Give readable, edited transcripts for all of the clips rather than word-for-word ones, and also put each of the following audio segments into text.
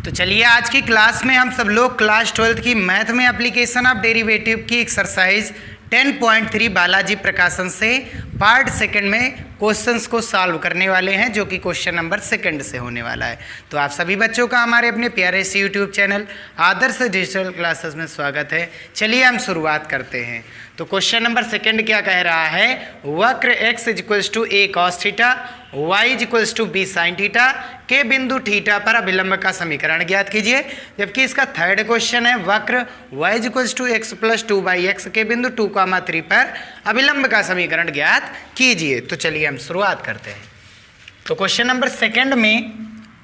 तो चलिए आज की क्लास में हम सब लोग क्लास 12th की मैथ में एप्लीकेशन ऑफ डेरिवेटिव की एक्सरसाइज 10.3 बालाजी प्रकाशन से पार्ट सेकंड में क्वेश्चंस को सॉल्व करने वाले हैं, जो कि क्वेश्चन नंबर सेकंड से होने वाला है। तो आप सभी बच्चों का हमारे अपने प्यारे से यूट्यूब चैनल आदर्श डिजिटल क्लासेस में स्वागत है। चलिए हम शुरुआत करते हैं। तो क्वेश्चन नंबर सेकंड क्या कह रहा है, वक्र x = a cos theta y = b sin theta के बिंदु थीटा पर अभिलंब का समीकरण ज्ञात कीजिए। जबकि इसका थर्ड क्वेश्चन है, वक्र y = x + 2/x के बिंदु 2, 3 पर अभिलंब का समीकरण ज्ञात कीजिए। तो चलिए हम शुरुआत करते हैं। तो क्वेश्चन नंबर सेकंड में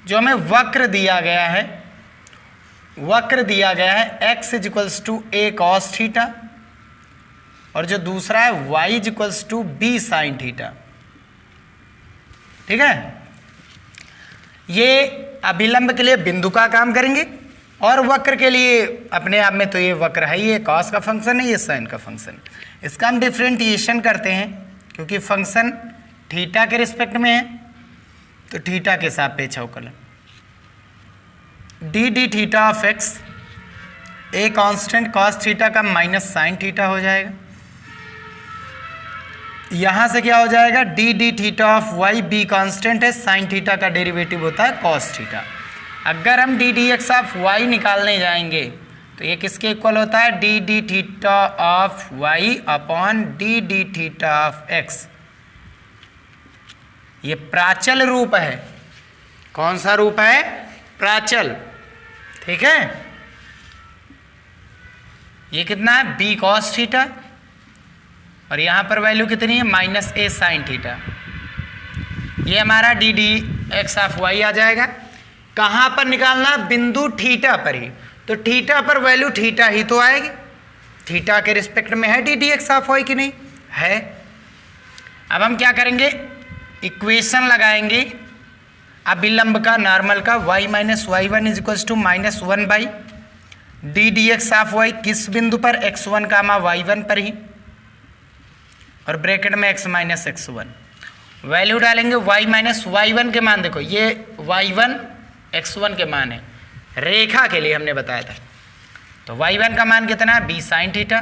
जो हमें वक्र दिया गया है, x = a cos थीटा और जो दूसरा है y = b sin थीटा। ठीक है, ये अभिलंब के लिए बिंदु का काम करेंगे और वक्र के लिए अपने आप में तो ये वक्र है, ये कॉस का फंक्शन है, ये साइन का फंक्शन। इसका हम डिफरेंटिएशन करते हैं क्योंकि फंक्शन थीटा के रिस्पेक्ट में है, तो थीटा के सापेक्ष अवकलन D theta of x, a constant cos theta का माइनस साइन थीटा हो जाएगा। यहां से क्या हो जाएगा, D theta of y, be constant है, साइन थीटा का डेरिवेटिव होता है कॉस थीटा। अगर हम डी एक्स ऑफ y निकालने जाएंगे तो ये किसके इक्वल होता है, D theta of y upon D theta of x। ये प्राचल रूप है। कौन सा रूप है, प्राचल। ठीक है, ये कितना है, b cos थीटा और यहां पर वैल्यू कितनी है, -a sin थीटा। ये हमारा डी एक्स ऑफ y आ जाएगा। कहां पर निकालना, बिंदु थीटा पर ही। तो थीटा पर वैल्यू थीटा ही तो आएगी, थीटा के रिस्पेक्ट में है डी एक्स ऑफ y की नहीं है। अब हम क्या करेंगे, इक्वेशन लगाएंगे अभिलंब का, नॉर्मल का, y - y1 = -1 D x of y किस बिंदु पर, x1, y1 पर ही, और ब्रैकेट में x - x1। वैल्यू डालेंगे, y - y1 के मान देखो, ये y1 x1 के मान है, रेखा के लिए हमने बताया था। तो y1 का मान कितना है, b sin थीटा,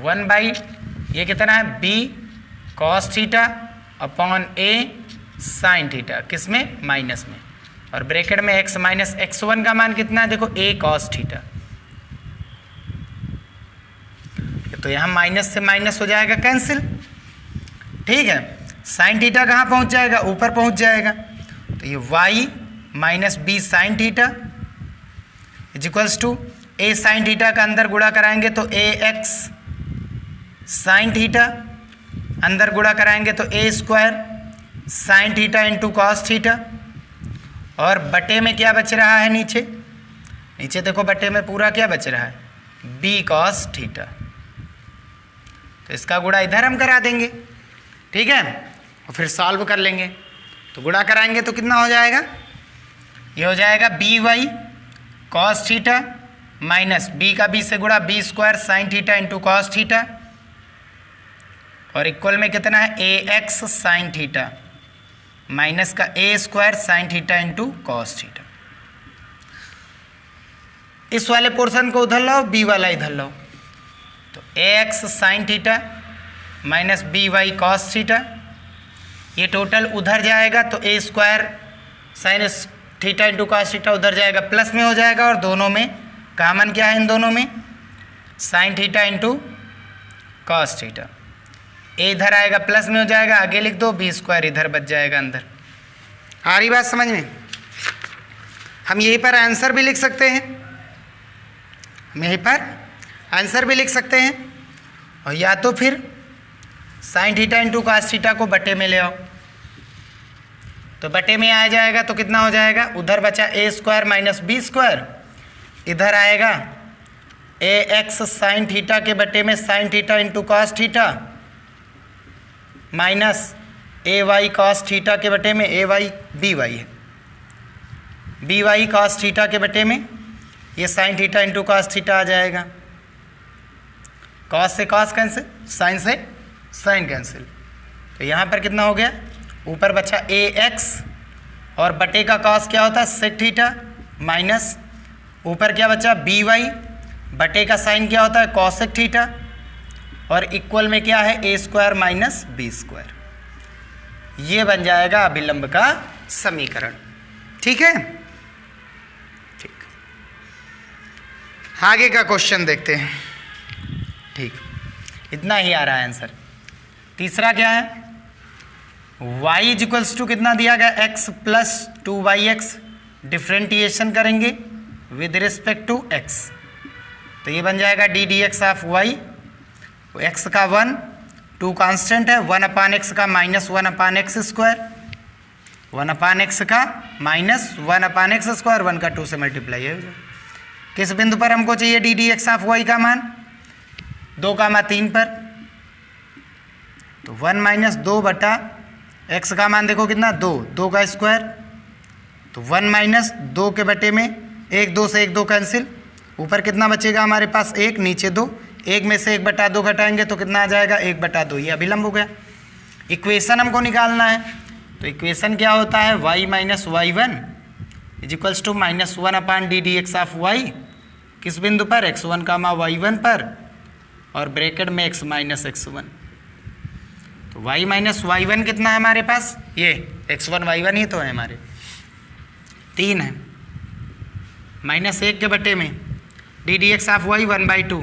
1 ये कितना है, b cos theta upon a sin theta, किस में, माइनस में, और ब्रैकेट में x - x1 का मान कितना है, देखो a cos थीटा। तो यहाँ माइनस से माइनस हो जाएगा कैंसिल। ठीक है, साइन थीटा कहाँ पहुँच जाएगा, ऊपर पहुँच जाएगा। तो ये y - b sin theta = a sin theta का अंदर गुणा कराएंगे तो ax sin थीटा, अंदर गुणा कराएंगे तो a² sin theta into cos theta, और बटे में क्या बच रहा है, नीचे देखो बटे में पूरा क्या बच रहा है, b cos थीटा। तो इसका गुणा इधर हम करा देंगे। ठीक है, और फिर सॉल्व कर लेंगे। तो गुणा कराएंगे तो कितना हो जाएगा, ये हो जाएगा by cos theta minus b का b से गुणा b² sin theta into cos theta, और इक्वल में कितना है, ax sin थीटा माइनस का a² sin theta into cos theta. इस वाले पोर्शन को उधर लाओ, b वाला इधर लाओ। तो ax sin theta minus by cos theta, ये टोटल उधर जाएगा तो a² sin theta into cos theta उधर जाएगा, प्लस में हो जाएगा, और दोनों में कॉमन क्या है, इन दोनों में sin theta into cos theta. a इधर आएगा, प्लस में हो जाएगा, आगे लिख दो, b² इधर बच जाएगा अंदर। आ रही बात समझ में। हम यहीं पर आंसर भी लिख सकते हैं, और या तो फिर sine theta into cos theta को बटे में ले आओ। तो बटे में आ जाएगा तो कितना हो जाएगा, उधर बचा a² - b², इधर आएगा ax sin थीटा के बटे में sin theta into cos theta minus ay cos theta के बटे में ay by है, by cos थीटा के बटे में ये sin theta into cos theta आ जाएगा। कॉस से कॉस कैंसिल, साइन से साइन कैंसिल। तो यहाँ पर कितना हो गया, ऊपर बचा ax और बटे का कॉस क्या होता है सेक थीटा माइनस ऊपर क्या बचा बी वाई बटे का साइन क्या होता है कॉसेक थीटा और इक्वल में क्या है ए स्क्वायर माइनस बी स्क्वायर। ये बन जाएगा अभिलंब का समीकरण। ठीक है, ठीक। आगे का क्वेश्चन देखते हैं। ठीक, इतना ही आ रहा है आंसर। तीसरा क्या है, y इज इक्वल्स टू कितना दिया गया x प्लस 2yx डिफ्रेंटिएशन करेंगे विद रिस्पेक्ट टू x, तो ये बन जाएगा d D x of y. x का 1 2 कांस्टेंट है 1 अपान एक्स का minus 1 upon x square 1 upon x का माइनस 1 अपान एक्स स्क्वायर 1 का 2 से मल्टीप्लाई है। किस बिंदु पर हमको चाहिए d D x of Y का मान 2,3 पर, तो 1 माइनस 2 बटा एक्स का मान देखो कितना 2 का स्क्वायर, तो 1 माइनस 2 के बटे में 1 2 से 1 2 कैंसिल, ऊपर कितना बचेगा हमारे पास 1 नीचे 2, 1 में से 1/2 घटाएंगे तो कितना आ जाएगा 1/2, ये अभिलंब हो गया। इक्वेशन हमको निकालना है, तो इक्वेशन क्या होता है y minus y one is equals to minus 1 upon d D x of y किस बिंदु पर x1 कामा y1 पर और ब्रैकेट में x माइनस x1, तो y माइनस y1 कितना है हमारे पास ये x1 y1 ही तो है हमारे 3 है माइनस 1 के बटे में d D x of y 1/2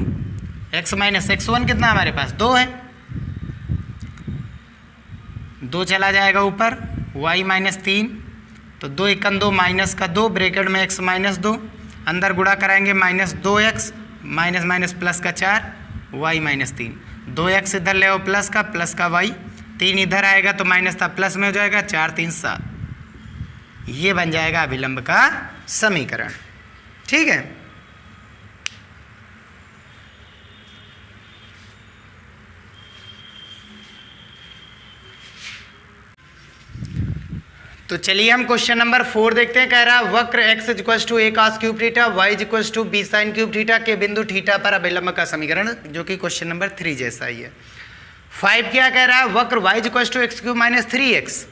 x minus x1 कितना हमारे पास 2 है, 2 चला जाएगा ऊपर y माइनस 3, तो 2 1 2 माइनस का 2 ब्रैकेट में x माइनस 2 अंदर गुणा कराएंगे minus 2x minus minus plus का 4 y माइनस 3 2x इधर ले आओ प्लस का y 3 इधर आएगा तो माइनस था प्लस में हो जाएगा 4 3 7, ये बन जाएगा अभिलंब का समीकरण। ठीक है, तो चलिए हम क्वेश्चन नंबर 4 देखते हैं। कह रहा है वक्र x equals to a cos cube theta y equals to b sin cube theta के बिंदु थीटा पर अभिलंब का समीकरण, जो कि क्वेश्चन नंबर 3 जैसा ही है। 5 क्या कह रहा है वक्र y equals to x cube minus 3x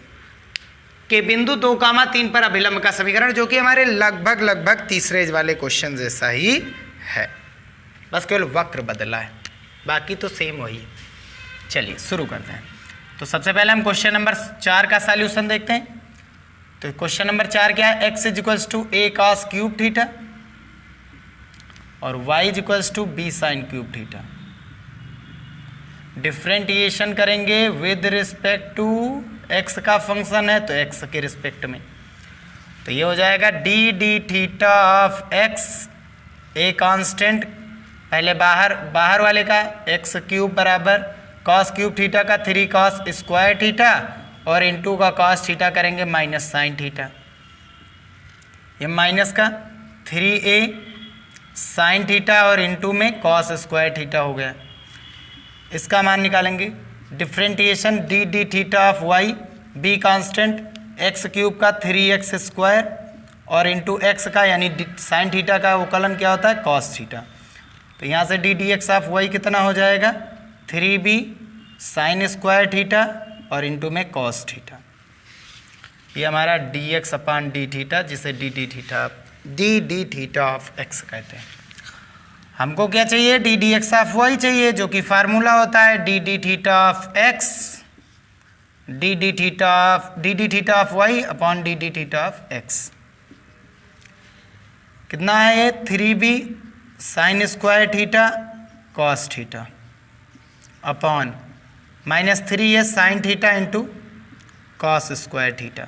के बिंदु 2,3 पर अभिलंब का समीकरण, जो कि हमारे लगभग तीसरे वाले क्वेश्चन जैसा ही है, बस केवल वक्र बदला है, बाकी तो सेम वही है। चलिए शुरू करते हैं। तो सबसे पहले हम क्वेश्चन नंबर 4 का सॉल्यूशन देखते हैं। तो क्वेश्चन नंबर 4 क्या है x is equals to a cos cube theta और y is equals to b sin cube theta, differentiation करेंगे विद रिस्पेक्ट टू x का फंक्शन है तो x के रिस्पेक्ट में, तो ये हो जाएगा d d theta of x a constant, पहले बाहर वाले का x क्यूब बराबर cos क्यूब थीटा का 3 cos स्क्वायर थीटा और इनटू का cos थीटा करेंगे माइनस साइन थीटा, ये माइनस का 3a साइन थीटा और इनटू में cos स्क्वायर थीटा हो गया। इसका मान निकालेंगे differentiation D d theta of y b constant x cube का 3x स्क्वायर और इनटू x का यानी साइन थीटा का अवकलन क्या होता है cos थीटा, तो यहाँ से d D x of y कितना हो जाएगा 3b साइन स्क्वायर थीटा और इनटू में cos थीटा, ये हमारा dx अपान डी थीटा, जिसे d d theta of x कहते हैं। हमको क्या चाहिए d D x of y चाहिए, जो कि फार्मूला होता है d d theta of x d d theta of y upon d d theta of x। कितना है ये 3b sine square theta cos theta upon minus 3a sine theta into cos square theta,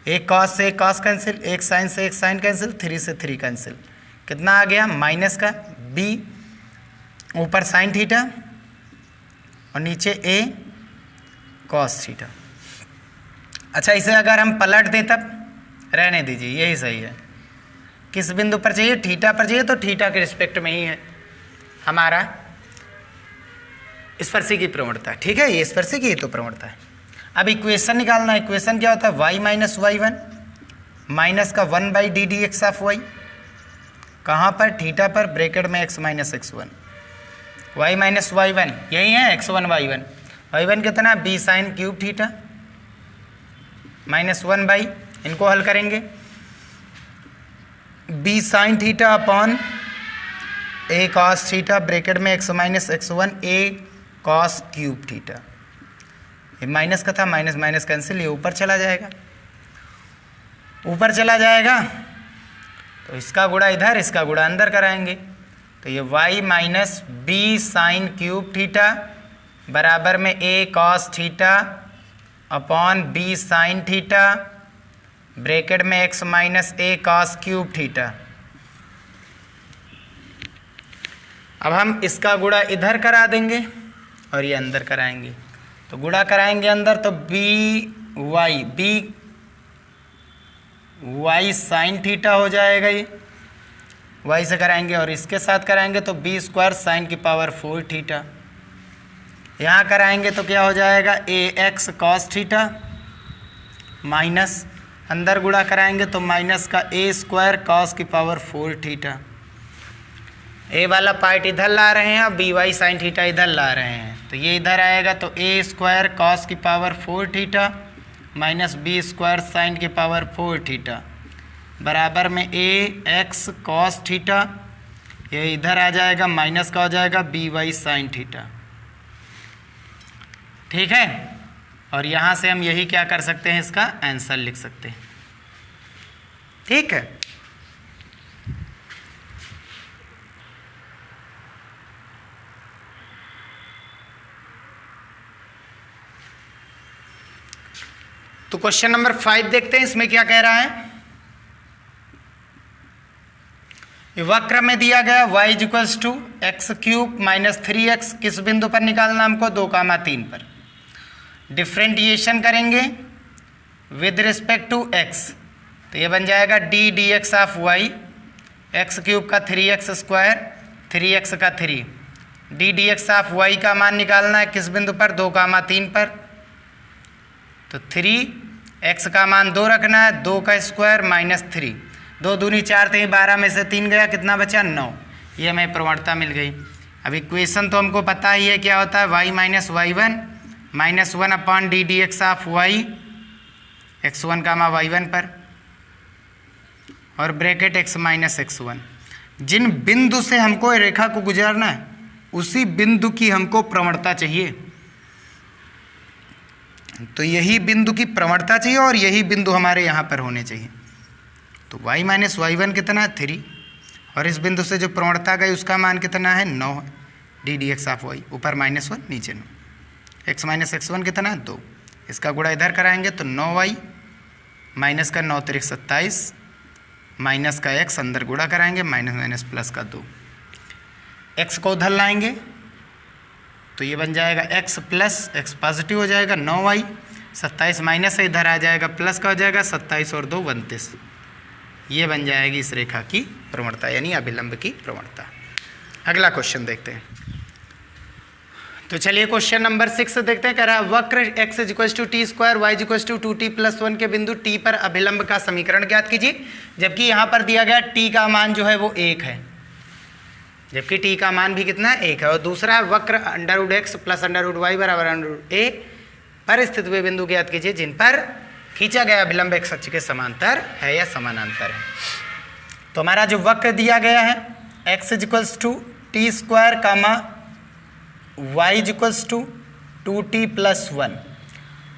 एक cos से एक cos cancel, एक sign से एक sign cancel, 3 से 3 कैंसिल, कितना आ गया माइनस का b ऊपर साइन थीटा और नीचे a cos थीटा। अच्छा, इसे अगर हम पलट दें तब रहने दीजिए, यही सही है। किस बिंदु पर चाहिए थीटा पर चाहिए, तो थीटा के रिस्पेक्ट में ही है हमारा स्पर्शी की प्रवणता। ठीक है, ये स्पर्शी की तो प्रवणता है। अब इक्वेशन निकालना है। इक्वेशन क्या होता है y minus y one minus का 1/डी डी एक्स ऑफ वाई, कहाँ पर थीटा पर ब्रैकेट में x minus x1, y minus y one यही है x1 y1 कितना b sine cube theta minus 1/, इनको हल करेंगे। B sine theta upon a cos theta bracket में x minus x1 a cos cube theta. ये माइनस का था, माइनस माइनस कैंसिल, ये ऊपर चला जाएगा, ऊपर चला जाएगा तो इसका गुणा इधर, इसका गुणा अंदर कराएंगे। तो ये y minus B sine cube theta बराबर में A cos theta upon B sine theta bracket में x minus A cos cube theta. अब हम इसका गुणा इधर करा देंगे और ये अंदर कराएंगे। तो गुणा कराएंगे अंदर तो बी वाई साइन थीटा हो जाएगा, ये वाई से कराएंगे और इसके साथ कराएंगे तो बी स्क्वायर साइन की पावर 4 थीटा। यहाँ कराएंगे तो क्या हो जाएगा ए एक्स कॉस थीटा माइनस, अंदर गुणा कराएंगे तो माइनस का ए स्क्वायर कॉस की पावर 4 थीटा। ए वाला पार्ट इधर ला रहे हैं और बी वाई साइन थीटा इधर ला रहे हैं, तो ये इधर आएगा तो ए स्क्वायर कॉस की power 4 theta minus b square sine की पावर 4 थीटा बराबर में ए एक्स कॉस थीटा, ये इधर आ जाएगा माइनस का हो जाएगा बी वाई साइन थीटा। ठीक है, और यहाँ से हम यही क्या कर सकते हैं, इसका आंसर लिख सकते हैं। ठीक है, तो क्वेश्चन नंबर 5 देखते हैं, इसमें क्या कह रहा है। वक्र में दिया गया y equals to x cube minus 3x किस बिंदु पर निकालना हमको, 2,3 पर। डिफ्रेंटिएशन करेंगे विद रिस्पेक्ट टू x, तो ये बन जाएगा d D x of y, x cube का 3x स्क्वायर 3x का 3, डी डी एक्स ऑफ वाई का मान निकालना है किस बिंदु पर, 2,3 पर। तो 3x का मान 2 रखना है, 2 का स्क्वायर माइनस 3, 2 दूनी 4 थे, 12 में से 3 गया, कितना बचा 9। ये हमें प्रवणता मिल गई। अब इक्वेशन तो हमको पता ही है क्या होता है, y minus y1 minus 1 upon d D x of y x1 का y1 पर और ब्रैकेट x माइनस x1। जिन बिंदु से हमको रेखा को गुजारना है उसी बिंदु की हमको प्रवणता चाहिए, तो यही बिंदु की प्रवणता चाहिए और यही बिंदु हमारे यहाँ पर होने चाहिए। तो y माइनस y1 कितना है 3, और इस बिंदु से जो प्रवणता गई उसका मान कितना है 9 है, d D x of y, ऊपर -1 नीचे 9, x माइनस x1 कितना है 2, इसका गुणा इधर कराएंगे तो 9y माइनस का 9 3 27 माइनस का x, अंदर गुणा कराएंगे माइनस माइनस प्लस का 2, x को उधर लाएंगे तो ये बन जाएगा x प्लस x पॉजिटिव हो जाएगा 9y, 27 माइनस है इधर आ जाएगा प्लस का हो जाएगा 27 और 2 29। ये बन जाएगी इस रेखा की प्रवणता यानी अभिलंब की प्रवणता। अगला क्वेश्चन देखते हैं। तो चलिए क्वेश्चन नंबर 6 देखते हैं। कह रहा है वक्र x equals to t square y equals to 2t + 1 के बिंदु t पर अभिलंब का समीकरण ज्ञात कीजिए। जबकि यहाँ पर दिया गया t का मान जो है वो 1 है, जबकि t का मान भी कितना है 1 है। और दूसरा है वक्र √x + √y बराबर √a पर स्थित हुए बिंदु ज्ञात कीजिए जिन पर खींचा गया अभिलंब x अक्ष के समांतर है या समानांतर है। तो हमारा जो वक्र दिया गया है x equals to t square comma y equals to 2t + 1।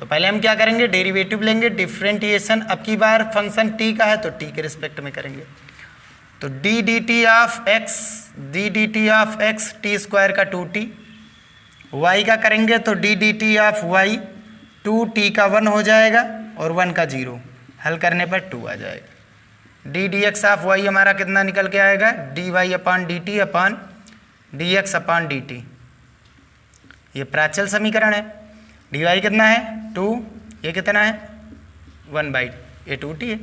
तो पहले हम क्या करेंगे, डेरिवेटिव लेंगे, डिफ्रेंटिएशन अब की बार फंक्शन t का है तो t के रिस्पेक्ट में करेंगे। तो d D T of x T square का 2t, y का करेंगे तो d D T of y 2t का 1 हो जाएगा और 1 का 0, हल करने पर 2 आ जाएगा। D D x of y हमारा कितना निकल के आएगा, d y upon d t upon d x upon d t. ये प्राचल समीकरण है। डी वाई कितना है 2, ये कितना है 1/, ये 2t है,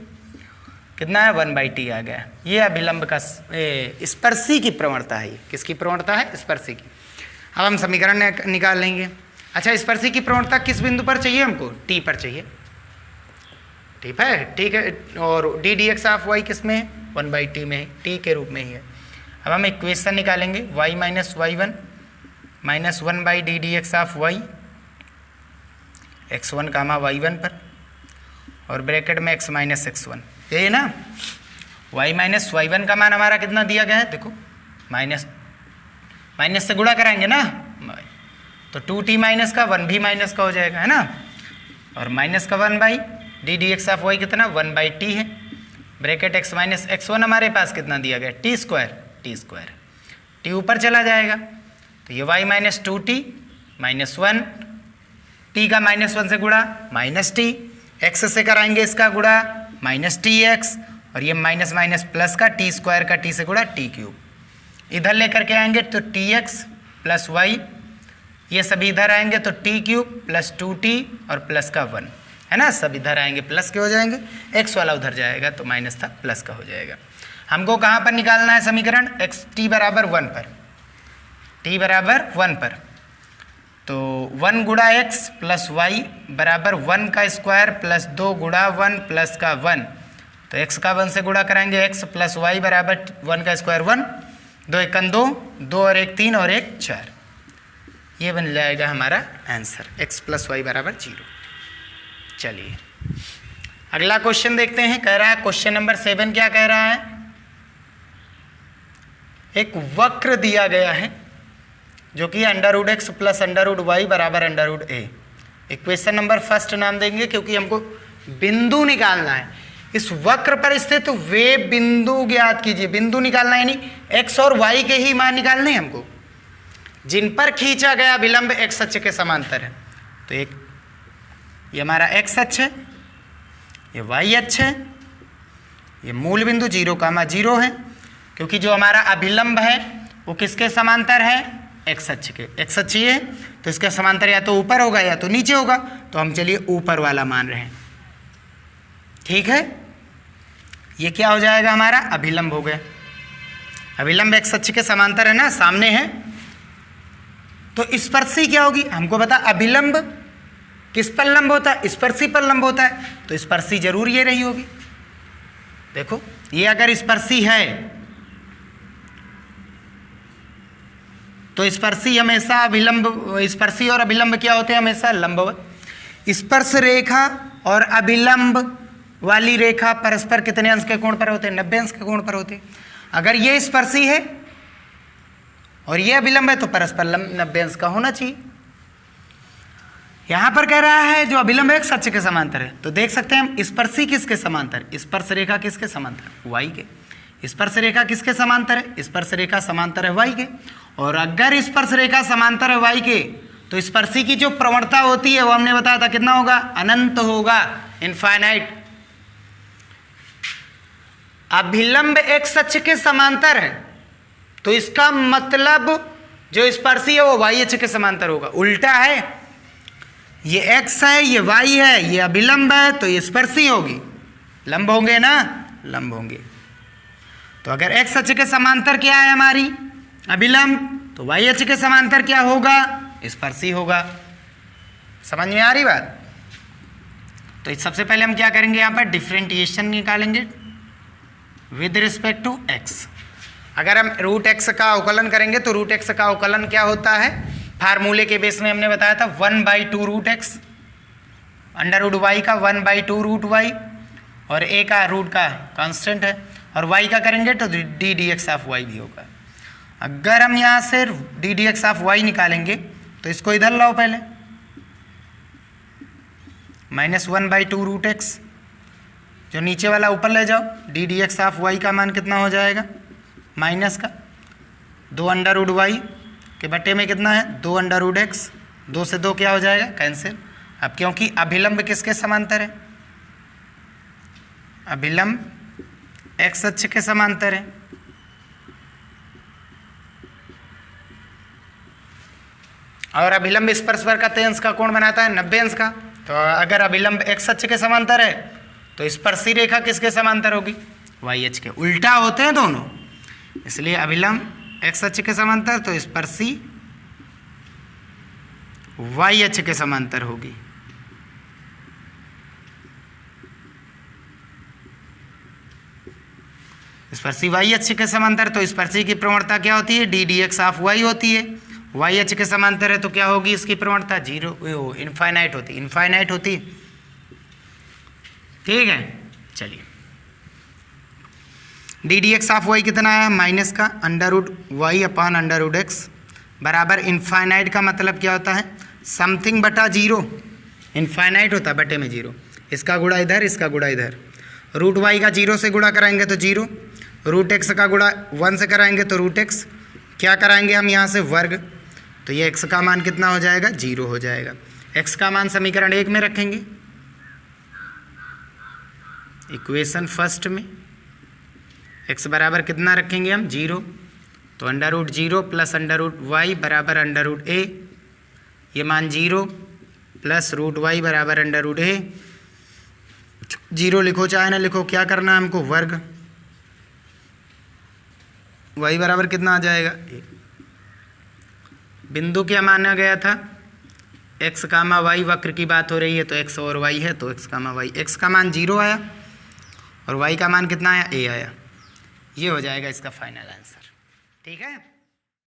कितना है 1/t आ गया। ये अभिलंब का स्पर्शी की प्रवणता है। किसकी प्रवणता है, स्पर्शी की। अब हम समीकरण निकाल लेंगे। अच्छा, स्पर्शी की प्रवणता किस बिंदु पर चाहिए हमको, t पर चाहिए, ठीक है। और d D x of y किस में है 1/t में है, t के रूप में ही है। अब हम इक्वेशन निकालेंगे y minus y1 minus 1 d D x of y x1 comma y1 पर और ब्रैकेट में x माइनस x1, यही ना। y माइनस y1 का मान हमारा कितना दिया गया है, देखो माइनस माइनस से गुणा कराएंगे ना, तो 2t माइनस का 1 भी माइनस का हो जाएगा, है ना। और माइनस का 1 by d D x of y कितना 1 बाई टी है। ब्रैकेट x माइनस x1 हमारे पास कितना दिया गया टी स्क्वायर, टी ऊपर चला जाएगा तो ये y minus 2t minus 1, T का माइनस 1 से गुणा माइनस टी, x से कराएंगे इसका गुणा माइनस टी एक्स, और ये माइनस माइनस प्लस का टी स्क्वायर का टी से गुणा टी क्यूब, इधर लेकर के आएंगे तो टी एक्स प्लस वाई, ये सभी इधर आएंगे तो टी क्यूब प्लस 2t और प्लस का 1, है ना। सब इधर आएंगे प्लस के हो जाएंगे, x वाला उधर जाएगा तो माइनस था प्लस का हो जाएगा। हमको कहाँ पर निकालना है समीकरण, x t बराबर 1 पर, t बराबर 1 पर, तो 1 गुणा x प्लस वाई बराबर 1 का स्क्वायर प्लस 2 गुणा 1 प्लस का 1, तो x का 1 से गुणा कराएंगे x प्लस वाई बराबर 1 का स्क्वायर 1, 2 एकन 2, 2 और 1 3 और 1 4, ये बन जाएगा हमारा आंसर x प्लस वाई बराबर 0। चलिए अगला क्वेश्चन देखते हैं। कह रहा है क्वेश्चन नंबर 7 क्या कह रहा है, एक वक्र दिया गया है जो कि √x प्लस √y बराबर √a। इक्वेशन नंबर फर्स्ट नाम देंगे क्योंकि हमको बिंदु निकालना है। इस वक्र पर स्थित वे बिंदु ज्ञात कीजिए, बिंदु निकालना है यानी x और y के ही मान निकालने हैं हमको जिन पर खींचा गया विलंब x अक्ष के समांतर है। तो एक ये हमारा x अक्ष है, ये y अक्ष है, ये मूल बिंदु 0,0 है, क्योंकि जो हमारा अभिलंब है वो किसके समांतर है, x अक्ष के। x अक्ष ये है तो इसका समांतर या तो ऊपर होगा या तो नीचे होगा, तो हम चलिए ऊपर वाला मान रहे हैं, ठीक है। ये क्या हो जाएगा हमारा अभिलंब हो गया, अभिलंब x अक्ष के समांतर है ना, सामने है, तो स्पर्शी क्या होगी हमको पता, अभिलंब किस पर लंब होता है, स्पर्शी पर लंब होता है, तो स्पर्शी जरूर ये रही होगी। देखो ये अगर स्पर्शी है तो स्पर्शी हमेशा अभिलंब, स्पर्शी और अभिलंब क्या होते हैं हमेशा लंबवत। स्पर्श रेखा और अभिलंब वाली रेखा परस्पर कितने अंश के कोण पर होते हैं, 90 अंश के कोण पर होते हैं। अगर ये स्पर्शी है और ये अभिलंब है तो परस्पर 90 अंश का होना चाहिए। यहां पर कह रहा है जो अभिलंब x अक्ष के समांतर है, तो देख सकते हैं हम स्पर्शी किसके समांतर, स्पर्श रेखा किसके समांतर, y के। स्पर्श रेखा किसके समांतर है, स्पर्श रेखा समांतर है y के। और अगर स्पर्श रेखा समांतर है y के तो स्पर्शी की जो प्रवणता होती है वो हमने बताया था कितना होगा, अनंत होगा, इनफाइनाइट। अभिलंब x अक्ष के समांतर है तो इसका मतलब जो स्पर्शी है वो y अक्ष के समांतर होगा। उल्टा है, ये x है ये y है, ये अभिलंब है तो ये स्पर्शी होगी, लंब होंगे ना, लंब होंगे। तो अगर x अक्ष के समांतर क्या है हमारी अभिलंब, तो y अक्ष के समांतर क्या होगा, स्पर्शी होगा। समझ में आ रही बात। तो सबसे पहले हम क्या करेंगे, यहाँ पर डिफरेंटिएशन निकालेंगे विद रिस्पेक्ट टू x। अगर हम √x का अवकलन करेंगे तो √x का अवकलन क्या होता है, फार्मूले के बेस में हमने बताया था 1/2 √x, √y का 1/2 √y, और a का रूट का कांस्टेंट है, और y का करेंगे तो d D x of y भी होगा। अगर हम यहाँ से d D x of y निकालेंगे तो इसको इधर लाओ पहले, -1/2 √x, जो नीचे वाला ऊपर ले जाओ, d D x of Y का मान कितना हो जाएगा, माइनस का 2√y के बट्टे में कितना है 2√x, 2 से 2 क्या हो जाएगा कैंसिल। अब क्योंकि अभिलंब किसके समांतर है, अभिलंब x अक्ष के समांतर है, और अभिलंब स्पर्श पर कितने अंश का कोण बनाता है, 90 अंश का। तो अगर अभिलंब x अक्ष के समांतर है तो स्पर्शी रेखा किसके समांतर होगी, y अक्ष के। उल्टा होते हैं दोनों, इसलिए अभिलंब x अक्ष के समांतर तो स्पर्शी y अक्ष के समांतर होगी। स्पर्शी y अक्ष के समांतर तो स्पर्शी की प्रवणता क्या होती है, d D x of y होती है। y अक्ष के समांतर है तो क्या होगी इसकी प्रवणता, 0 इनफाइनाइट होती है, ठीक है, चलिए d D x of y कितना आया, माइनस का under root y upon under root x बराबर इनफाइनाइट का मतलब क्या होता है, समथिंग बटा जीरो। इनफाइनाइट होता है बटे में जीरो, इसका गुणा इधर, इसका गुणा इधर। रूट वाई का जीरो से गुणा कराएंगे तो जीरो, रूट एक्स का गुणा 1 से कराएंगे तो रूट एक्स, क्या कराएंगे हम यहाँ से वर्ग, तो ये एक्स का मान कितना हो जाएगा, जीरो हो जाएगा। एक्स का मान समीकरण 1 में रखेंगे, इक्वेशन फर्स्ट में एक्स बराबर कितना रखेंगे हम, जीरो, तो under root zero plus under root y बराबर अंडर रूट ए, ये मान जीरो प्लस रूट वाई बराबर अंडर रूट ए, जीरो लिखो चाहे ना लिखो, क्या करना है हमको, वर्ग, वाई बराबर कितना आ जाएगा, ए। बिंदु क्या माना गया था, एक्स कामा वाई वक्र की बात हो रही है तो एक्स और वाई है तो एक्स कामा वाई, एक्स का मान जीरो आया और वाई का मान कितना आया, ए आया। ये हो जाएगा इसका फाइनल आंसर, ठीक है।